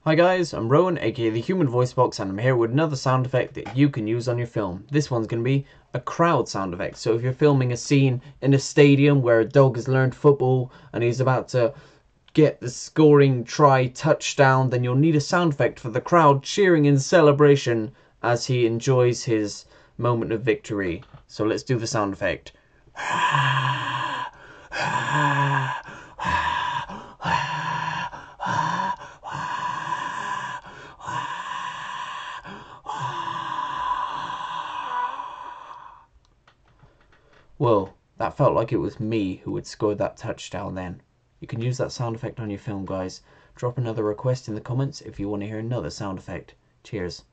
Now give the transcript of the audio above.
Hi guys, I'm Rowan, aka the Human Voice Box, and I'm here with another sound effect that you can use on your film. This one's going to be a crowd sound effect. So if you're filming a scene in a stadium where a dog has learned football and he's about to get the scoring try touchdown, then you'll need a sound effect for the crowd cheering in celebration as he enjoys his moment of victory. So let's do the sound effect. Well, that felt like it was me who had scored that touchdown then. You can use that sound effect on your film, guys. Drop another request in the comments if you want to hear another sound effect. Cheers.